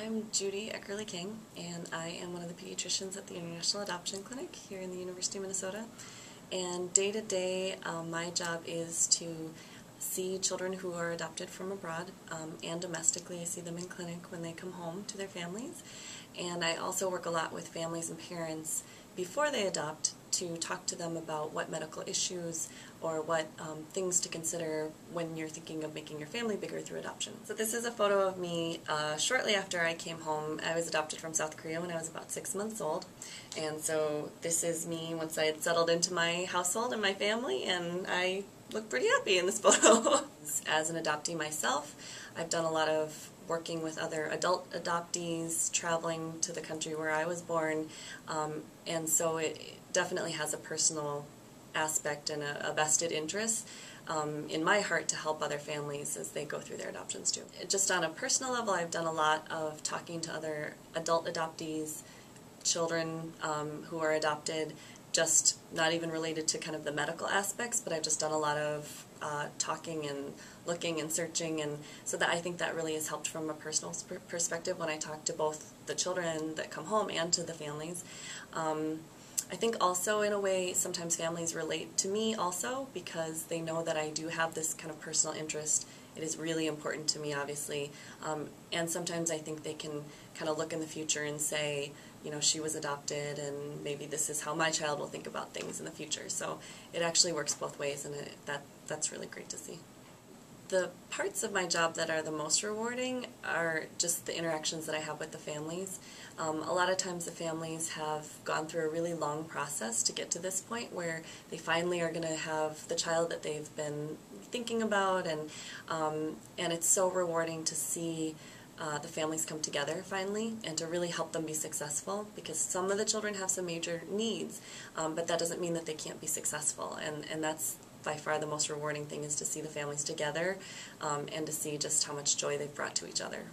I'm Judith Eckerle Kang, and I am one of the pediatricians at the International Adoption Clinic here in the University of Minnesota. And day to day, my job is to see children who are adopted from abroad, and domestically. I see them in clinic when they come home to their families. And I also work a lot with families and parents before they adopt to talk to them about what medical issues or what things to consider when you're thinking of making your family bigger through adoption. So this is a photo of me shortly after I came home. I was adopted from South Korea when I was about 6 months old. And so this is me once I had settled into my household and my family, and I look pretty happy in this photo. As an adoptee myself, I've done a lot of working with other adult adoptees, traveling to the country where I was born, and so it definitely has a personal aspect and a vested interest in my heart to help other families as they go through their adoptions too. Just on a personal level, I've done a lot of talking to other adult adoptees, children who are adopted, just not even related to kind of the medical aspects, but I've just done a lot of talking and looking and searching, and so that I think that really has helped from a personal perspective when I talk to both the children that come home and to the families. I think also in a way sometimes families relate to me also because they know that I do have this kind of personal interest. It is really important to me, obviously, and sometimes I think they can kind of look in the future and say, you know, she was adopted and maybe this is how my child will think about things in the future. So it actually works both ways, and that's really great to see. The parts of my job that are the most rewarding are just the interactions that I have with the families. A lot of times the families have gone through a really long process to get to this point where they finally are going to have the child that they've been thinking about, and it's so rewarding to see the families come together finally and to really help them be successful, because some of the children have some major needs, but that doesn't mean that they can't be successful, and that's by far the most rewarding thing, is to see the families together and to see just how much joy they've brought to each other.